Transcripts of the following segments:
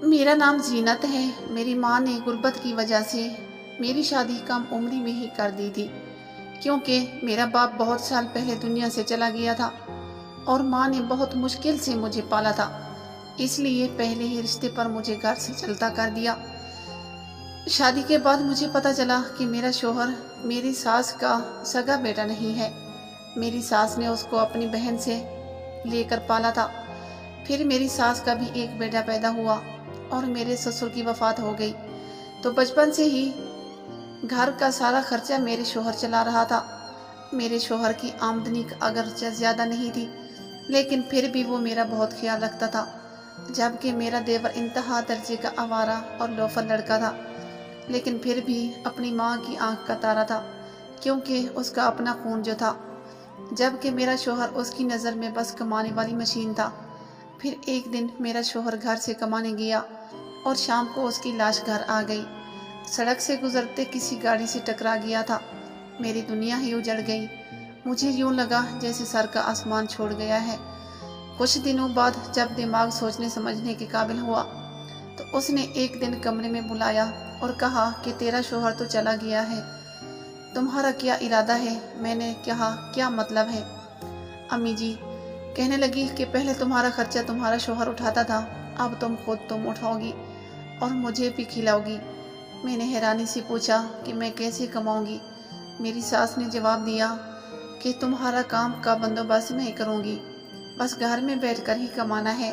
मेरा नाम जीनत है। मेरी माँ ने गुर्बत की वजह से मेरी शादी कम उम्री में ही कर दी थी, क्योंकि मेरा बाप बहुत साल पहले दुनिया से चला गया था और माँ ने बहुत मुश्किल से मुझे पाला था। इसलिए पहले ही रिश्ते पर मुझे घर से चलता कर दिया। शादी के बाद मुझे पता चला कि मेरा शोहर मेरी सास का सगा बेटा नहीं है। मेरी सास ने उसको अपनी बहन से लेकर पाला था। फिर मेरी सास का भी एक बेटा पैदा हुआ और मेरे ससुर की वफात हो गई, तो बचपन से ही घर का सारा खर्चा मेरे शोहर चला रहा था। मेरे शोहर की आमदनी अगरचे ज़्यादा नहीं थी, लेकिन फिर भी वो मेरा बहुत ख्याल रखता था। जबकि मेरा देवर इंतहा दर्जे का आवारा और लोफर लड़का था, लेकिन फिर भी अपनी माँ की आंख का तारा था, क्योंकि उसका अपना खून जो था। जबकि मेरा शोहर उसकी नज़र में बस कमाने वाली मशीन था। फिर एक दिन मेरा शोहर घर से कमाने गया और शाम को उसकी लाश घर आ गई। सड़क से गुजरते किसी गाड़ी से टकरा गया था। मेरी दुनिया ही उजड़ गई। मुझे यूं लगा जैसे सर का आसमान छोड़ गया है। कुछ दिनों बाद जब दिमाग सोचने समझने के काबिल हुआ, तो उसने एक दिन कमरे में बुलाया और कहा कि तेरा शोहर तो चला गया है, तुम्हारा क्या इरादा है? मैंने कहा, क्या मतलब है अम्मी जी? कहने लगी कि पहले तुम्हारा खर्चा तुम्हारा शोहर उठाता था, अब तुम उठाओगी और मुझे भी खिलाओगी। मैंने हैरानी से पूछा कि मैं कैसे कमाऊंगी? मेरी सास ने जवाब दिया कि तुम्हारा काम का बंदोबस्त मैं करूंगी, बस घर में बैठकर ही कमाना है।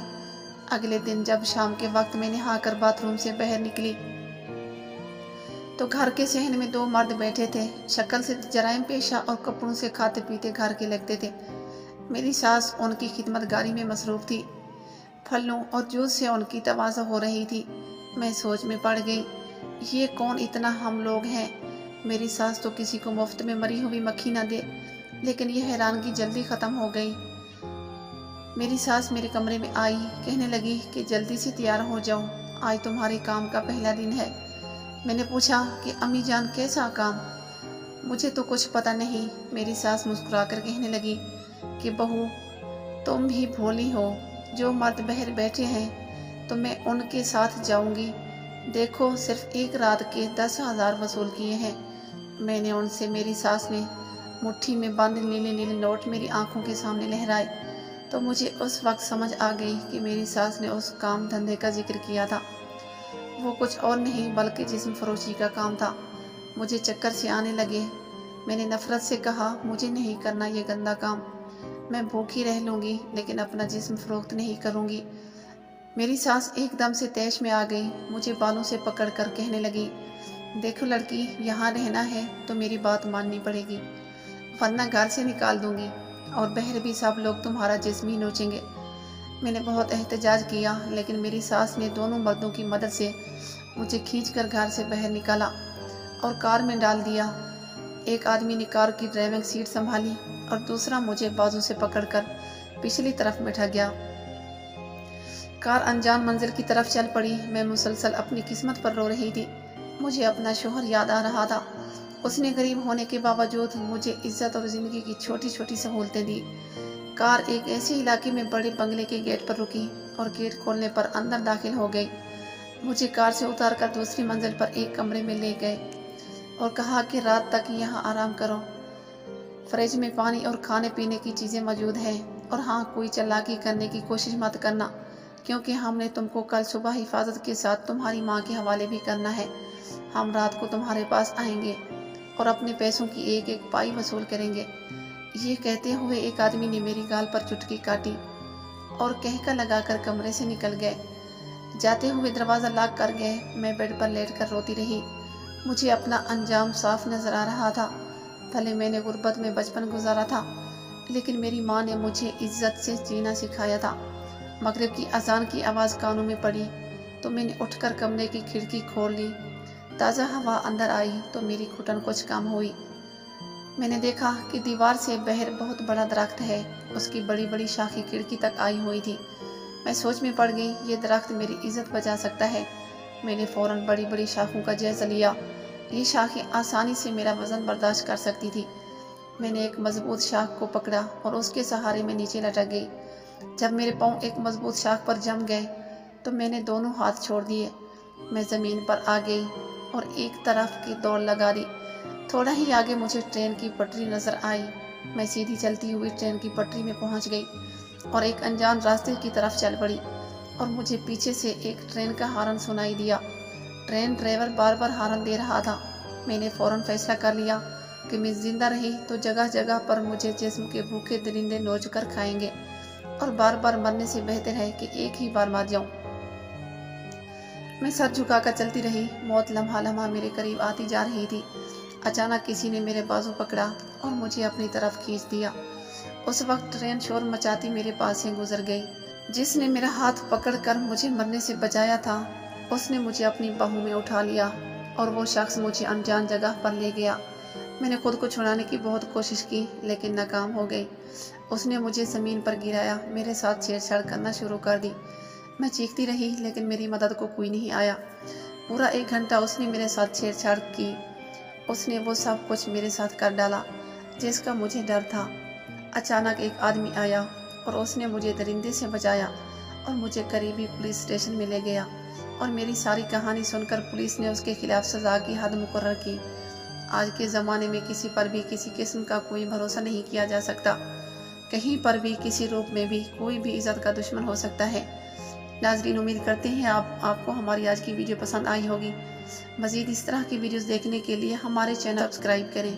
अगले दिन जब शाम के वक्त मैं नहाकर बाथरूम से बाहर निकली, तो घर के सहन में दो मर्द बैठे थे। शक्ल से जराइम पेशा और कपड़ों से खाते पीते घर के लगते थे। मेरी सास उनकी खिदमतगारी में मसरूफ थी। फलों और जूस से उनकी तवाज़ा हो रही थी। मैं सोच में पड़ गई, ये कौन इतना हम लोग हैं? मेरी सास तो किसी को मुफ्त में मरी हुई मक्खी न दे। लेकिन यह हैरानगी जल्दी ख़त्म हो गई। मेरी सास मेरे कमरे में आई, कहने लगी कि जल्दी से तैयार हो जाओ, आज तुम्हारे काम का पहला दिन है। मैंने पूछा कि अम्मी जान कैसा काम? मुझे तो कुछ पता नहीं। मेरी सास मुस्कुराकर कहने लगी कि बहू, तुम भी भोली हो। जो मर्द बाहर बैठे हैं तो मैं उनके साथ जाऊंगी। देखो, सिर्फ एक रात के 10,000 वसूल किए हैं मैंने उनसे। मेरी सास ने मुट्ठी में बंद नीले नीले नोट मेरी आंखों के सामने लहराए, तो मुझे उस वक्त समझ आ गई कि मेरी सास ने उस काम धंधे का जिक्र किया था। वो कुछ और नहीं बल्कि जिस्म फरोशी का काम था। मुझे चक्कर से आने लगे। मैंने नफरत से कहा, मुझे नहीं करना ये गंदा काम। मैं भूखी रह लूँगी, लेकिन अपना जिस्म फरोख्त नहीं करूँगी। मेरी सास एकदम से तैश में आ गई। मुझे बालों से पकड़कर कहने लगी, देखो लड़की, यहाँ रहना है तो मेरी बात माननी पड़ेगी, वरना घर से निकाल दूँगी और बाहर भी सब लोग तुम्हारा जिस्म ही नोचेंगे। मैंने बहुत एहतजाज किया, लेकिन मेरी सास ने दोनों मर्दों की मदद से मुझे खींचकर घर से बाहर निकाला और कार में डाल दिया। एक आदमी ने कार की ड्राइविंग सीट संभाली और दूसरा मुझे बाजू से पकड़कर पिछली तरफ बैठा गया। कार अनजान मंजिल की तरफ चल पड़ी। मैं मुसलसल अपनी किस्मत पर रो रही थी। मुझे अपना शोहर याद आ रहा था। उसने गरीब होने के बावजूद मुझे इज्जत और ज़िंदगी की छोटी छोटी सहूलतें दी। कार एक ऐसे इलाके में बड़े बंगले के गेट पर रुकी और गेट खोलने पर अंदर दाखिल हो गई। मुझे कार से उतारकर दूसरी मंजिल पर एक कमरे में ले गए और कहा कि रात तक यहाँ आराम करो। फ्रिज में पानी और खाने पीने की चीज़ें मौजूद हैं, और हाँ, कोई चालाकी करने की कोशिश मत करना, क्योंकि हमने तुमको कल सुबह हिफाजत के साथ तुम्हारी माँ के हवाले भी करना है। हम रात को तुम्हारे पास आएंगे और अपने पैसों की एक एक पाई वसूल करेंगे। ये कहते हुए एक आदमी ने मेरी गाल पर चुटकी काटी और कहकर लगाकर कमरे से निकल गए। जाते हुए दरवाज़ा लॉक कर गए। मैं बेड पर लेटकर रोती रही। मुझे अपना अंजाम साफ नजर आ रहा था। भले मैंने गुर्बत में बचपन गुजारा था, लेकिन मेरी माँ ने मुझे इज्जत से जीना सिखाया था। मगरिब की अजान की आवाज़ कानों में पड़ी तो मैंने उठकर कमरे की खिड़की खोल ली। ताज़ा हवा अंदर आई तो मेरी घुटन कुछ कम हुई। मैंने देखा कि दीवार से बाहर बहुत बड़ा दरख्त है। उसकी बड़ी बड़ी शाखें खिड़की तक आई हुई थी। मैं सोच में पड़ गई, ये दरख्त मेरी इज्जत बचा सकता है। मैंने फौरन बड़ी बड़ी शाखों का जायजा लिया। ये शाखें आसानी से मेरा वजन बर्दाश्त कर सकती थी। मैंने एक मजबूत शाख को पकड़ा और उसके सहारे में नीचे लटक गई। जब मेरे पाँव एक मजबूत शाख पर जम गए تو میں نے دونوں ہاتھ چھوڑ دیے۔ میں زمین پر آ گئی اور ایک طرف کی دوڑ لگا دی۔ تھوڑا ہی آگے مجھے ٹرین کی پٹری نظر آئی۔ میں سیدھی چلتی ہوئی ٹرین کی پٹری میں پہنچ گئی اور ایک انجان راستے کی طرف چل پڑی، اور مجھے پیچھے سے ایک ٹرین کا ہارن سنائی دیا۔ ٹرین ڈرائیور بار بار ہارن دے رہا تھا۔ میں نے فوراً فیصلہ کر لیا کہ میں زندہ رہی تو جگہ جگہ پر مجھے جسم کے بھوکے درندے نوچ کر کھائیں گے، اور بار بار مرنے سے بہتر ہے کہ ایک ہی بار مر جاؤں۔ میں سر جھکا کر چلتی رہی۔ موت لمحہ لمحہ میرے قریب آتی جا رہی تھی۔ اچانک کسی نے میرے بازو پکڑا اور مجھے اپنی طرف کھینچ دیا۔ اس وقت ٹرین شور مچاتی میرے پاس سے گزر گئی۔ جس نے میرا ہاتھ پکڑ کر مجھے مرنے سے بچایا تھا، اس نے مجھے اپنی باہوں میں اٹھا لیا اور وہ شخص مجھے انجان جگہ پر لے گیا۔ میں نے خود کو چھڑانے کی بہت کوشش کی لیکن ناکام ہو گئی۔ اس نے مجھے زمین پر گرایا، میرے ساتھ چھیڑ چھاڑ کرنا شروع کر دی۔ میں چیختی رہی لیکن میری مدد کو کوئی نہیں آیا۔ پورا 1 گھنٹہ اس نے میرے ساتھ چھیڑ چھاڑ کی۔ اس نے وہ سب کچھ میرے ساتھ کر ڈالا جس کا مجھے ڈر تھا۔ اچانک ایک آدمی آیا اور اس نے مجھے درندے سے بچایا اور مجھے قریبی پولیس اسٹیشن میں لے گیا، اور میری ساری کہانی سن کر پولیس نے اس کے خلاف سزا کی حد مقرر کی۔ آج کے زمانے میں کسی پر بھی کسی قسم کا کوئی بھروسہ نہیں کیا جا سکتا۔ کہیں پر بھی کسی روپ میں بھی کوئی بھی عزت کا دشمن ہو سکتا ہے۔ ناظرین، امید کرتے ہیں آپ کو ہماری آج کی ویڈیو پسند آئی ہوگی۔ مزید اس طرح کی ویڈیوز دیکھنے کے لیے ہمارے چینل سبسکرائب کریں۔